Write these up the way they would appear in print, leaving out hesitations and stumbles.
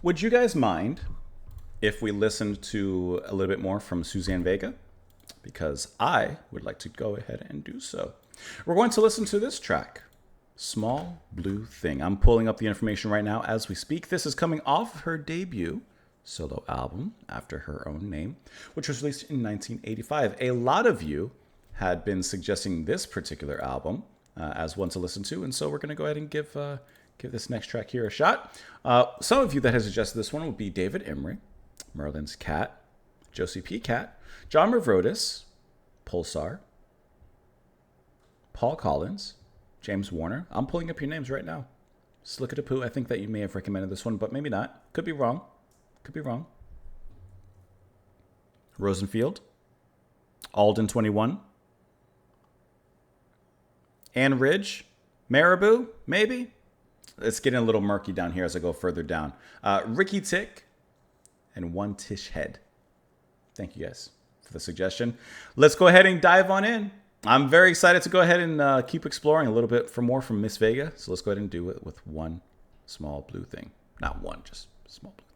Would you guys mind if we listened to a little bit more from Suzanne Vega? Because I would like to go ahead and do so. We're going to listen to this track, Small Blue Thing. I'm pulling up the information right now as we speak. This is coming off her debut solo album, After Her Own Name, which was released in 1985. A lot of you had been suggesting this particular album as one to listen to, and so we're going to go ahead and give this next track here a shot. Some of you that have suggested this one would be David Emery, Merlin's Cat, Josie P. Cat, John Mavrodis, Pulsar, Paul Collins, James Warner. I'm pulling up your names right now. Slickadapoo, I think that you may have recommended this one, but maybe not. Could be wrong. Rosenfield, Alden 21, Ann Ridge, Marabou, maybe. It's getting a little murky down here as I go further down. Ricky Tick, and One Tish Head. Thank you guys for the suggestion. Let's go ahead and dive on in. I'm very excited to go ahead and keep exploring a little bit for more from Miss Vega. So let's go ahead and do it with One Small Blue Thing. Not one, just Small Blue Thing.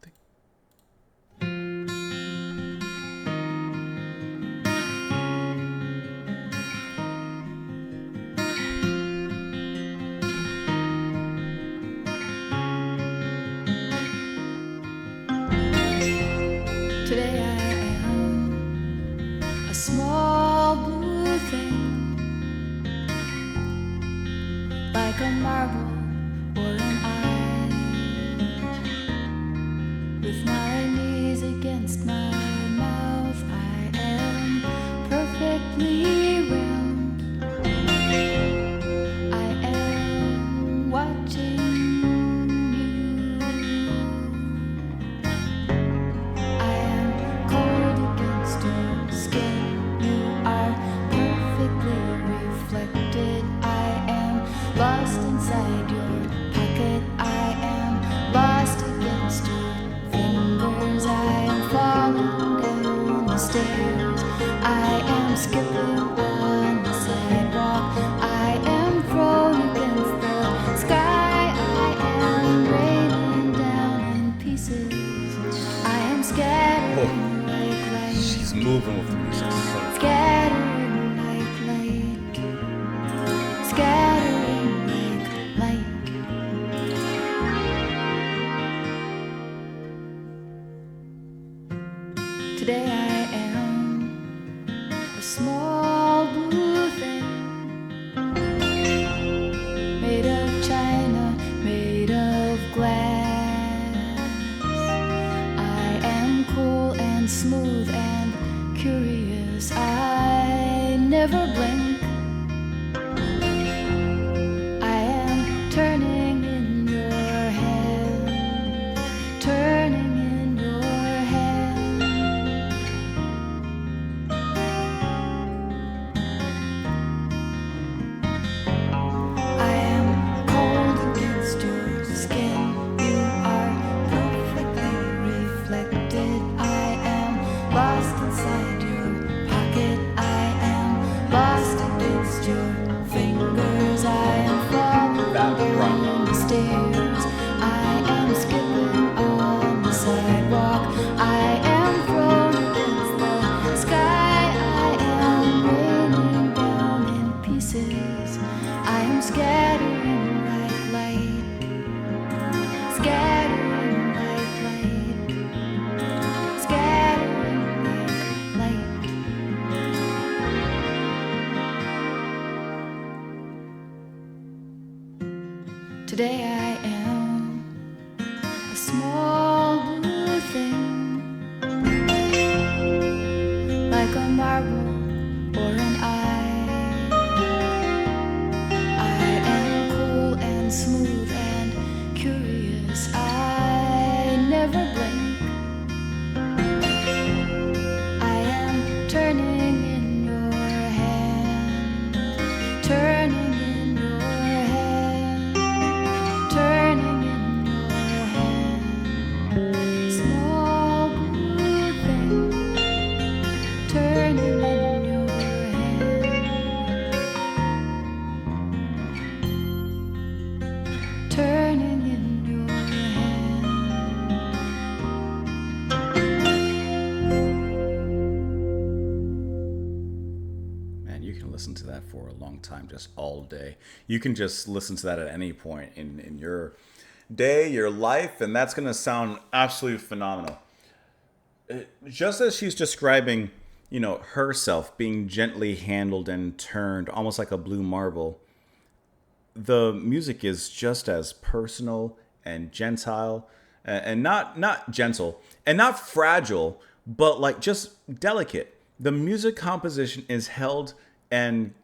Today I am a small blue thing, like a marble or an eye. With my knees against my mouth, I am perfectly round. I am watching you. I am cold against your skin. You are perfectly reflected. I am lost inside your pocket. I am lost against your fingers. I am falling down the stairs. I am skipping on the sidewalk. I am thrown against the sky. I am raining down in pieces. I am scattering like light. She's moving with the music. Scattering like light. Scattering like light. Today I am a small blue thing, made of china, made of glass. I am cool and smooth and curious. I never blink. I am turning in your hand, turning in your hand. I am cold against your skin. You are perfectly reflected. I am lost inside your pocket. I am lost against your fingers. I am falling down the stairs. I am skipping on the sidewalk. I am thrown against the sky. I am raining down in pieces. I am scattering like light. Scattering like light. Scattering like light. Today I am a small blue thing, like a marble or an eye. I am cool and smooth and curious. I never blink. I am turning in your hand, turning in your hand, turning in your hand. Small blue thing, turning in your hand, turning in your hand. listen to that for a long time, just all day. You can just listen to that at any point in your day, your life, and that's going to sound absolutely phenomenal. Just as she's describing, herself being gently handled and turned, almost like a blue marble, the music is just as personal and gentile, and not gentle and not fragile, but like just delicate. The music composition is held and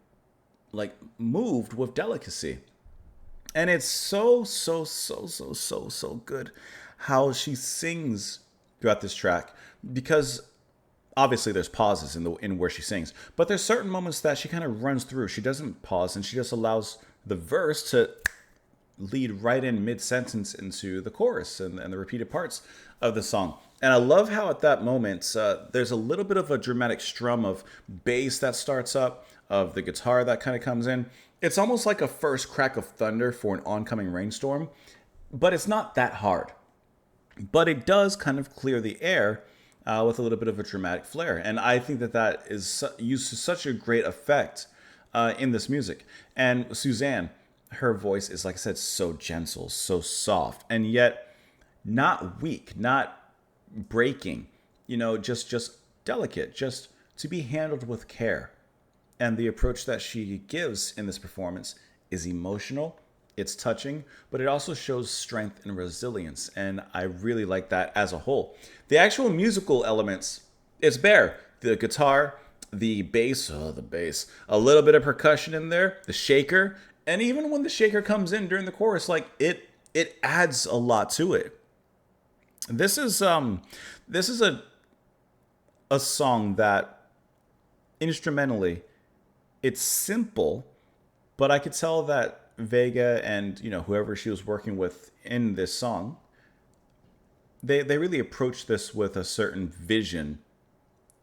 like moved with delicacy. And it's so good how she sings throughout this track, because obviously there's pauses in where she sings, but there's certain moments that she kind of runs through. She doesn't pause, and she just allows the verse to lead right in mid-sentence into the chorus and the repeated parts of the song. And I love how at that moment, there's a little bit of a dramatic strum of bass that starts up, of the guitar that kind of comes in. It's almost like a first crack of thunder for an oncoming rainstorm, but it's not that hard. But it does kind of clear the air with a little bit of a dramatic flair. And I think that is used to such a great effect in this music. And Suzanne, her voice is, like I said, so gentle, so soft, and yet not weak, not breaking, just delicate, just to be handled with care. And the approach that she gives in this performance is emotional, it's touching, but it also shows strength and resilience. And I really like that as a whole. The actual musical elements, it's bare. The guitar, the bass, a little bit of percussion in there, the shaker, and even when the shaker comes in during the chorus, like it adds a lot to it. This is a song that instrumentally, it's simple, but I could tell that Vega and whoever she was working with in this song, they really approached this with a certain vision,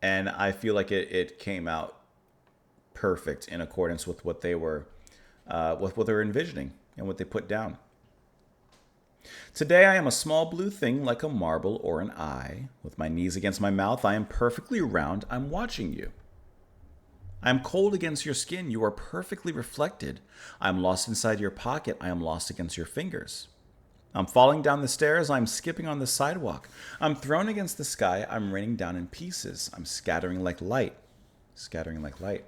and I feel like it came out perfect in accordance with what they were envisioning and what they put down. Today I am a small blue thing like a marble or an eye. With my knees against my mouth, I am perfectly round. I'm watching you. I am cold against your skin. You are perfectly reflected. I am lost inside your pocket. I am lost against your fingers. I'm falling down the stairs. I'm skipping on the sidewalk. I'm thrown against the sky. I'm raining down in pieces. I'm scattering like light. Scattering like light.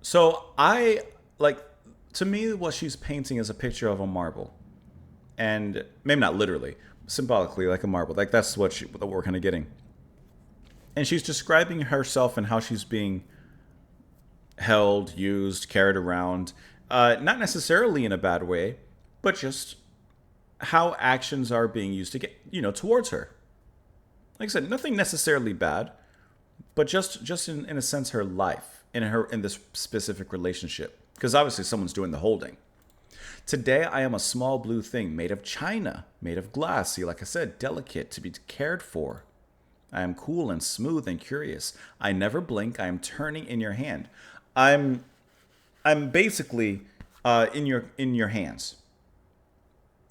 So to me, what she's painting is a picture of a marble. And maybe not literally, symbolically like a marble. Like that's what we're kind of getting. And she's describing herself and how she's being held, used, carried around, not necessarily in a bad way, but just how actions are being used to get, towards her. Like I said, nothing necessarily bad, but just in a sense, her life, in this specific relationship, because obviously someone's doing the holding. Today, I am a small blue thing made of china, made of glass. See, like I said, delicate, to be cared for. I am cool and smooth and curious. I never blink. I am turning in your hand. I'm basically in your hands.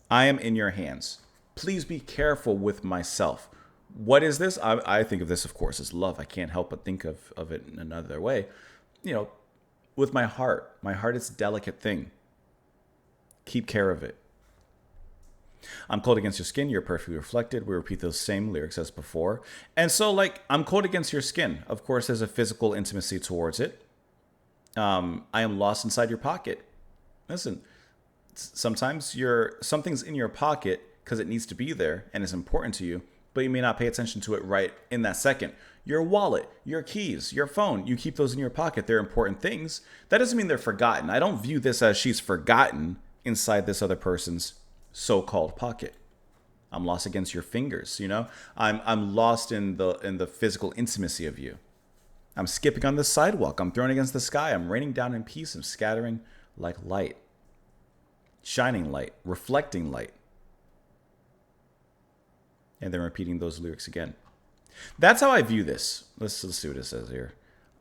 I am in your hands. Please be careful with myself. What is this? I think of this, of course, as love. I can't help but think of it in another way. With my heart. My heart is a delicate thing. Keep care of it. I'm cold against your skin. You're perfectly reflected. We repeat those same lyrics as before. And so, I'm cold against your skin. Of course, there's a physical intimacy towards it. I am lost inside your pocket. Listen, sometimes something's in your pocket because it needs to be there and it's important to you, but you may not pay attention to it right in that second. Your wallet, your keys, your phone, you keep those in your pocket. They're important things. That doesn't mean they're forgotten. I don't view this as she's forgotten inside this other person's so-called pocket. I'm lost against your fingers, I'm lost in the physical intimacy of you. I'm skipping on the sidewalk. I'm thrown against the sky. I'm raining down in peace. I'm scattering like light. Shining light, reflecting light. And then repeating those lyrics again. That's how I view this. Let's see what it says here.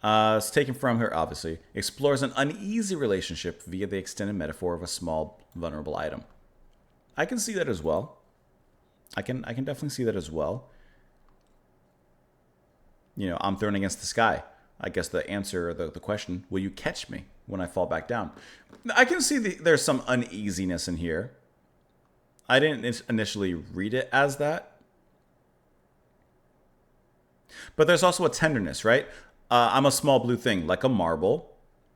It's taken from her, obviously. Explores an uneasy relationship via the extended metaphor of a small, vulnerable item. I can see that as well. I can definitely see that as well. I'm thrown against the sky. I guess the answer, the question, will you catch me when I fall back down? I can see there's some uneasiness in here. I didn't initially read it as that. But there's also a tenderness, right? I'm a small blue thing, like a marble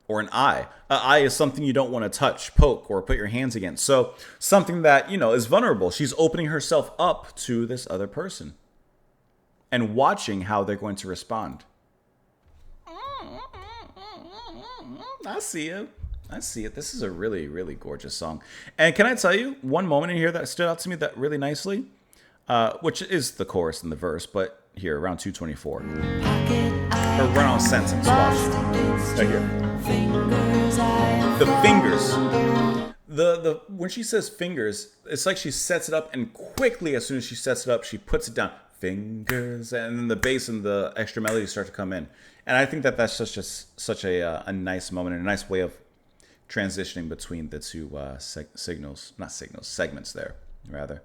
or an eye. An eye is something you don't want to touch, poke, or put your hands against. So something that, is vulnerable. She's opening herself up to this other person and watching how they're going to respond. I see it. I see it. This is a really, really gorgeous song. And can I tell you one moment in here that stood out to me that really nicely, which is the chorus and the verse, but here around 224 or around a sentence. Watch right here. The fingers. The when she says fingers, it's like she sets it up, and quickly as soon as she sets it up, she puts it down. Fingers, and then the bass and the extra melody start to come in. And I think that that's such a nice moment and a nice way of transitioning between the two segments there, rather.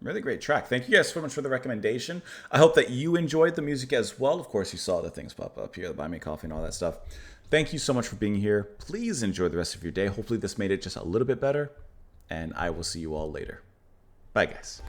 Really great track. Thank you guys so much for the recommendation. I hope that you enjoyed the music as well. Of course, you saw the things pop up here, the Buy Me Coffee and all that stuff. Thank you so much for being here. Please enjoy the rest of your day. Hopefully this made it just a little bit better, and I will see you all later. Bye, guys.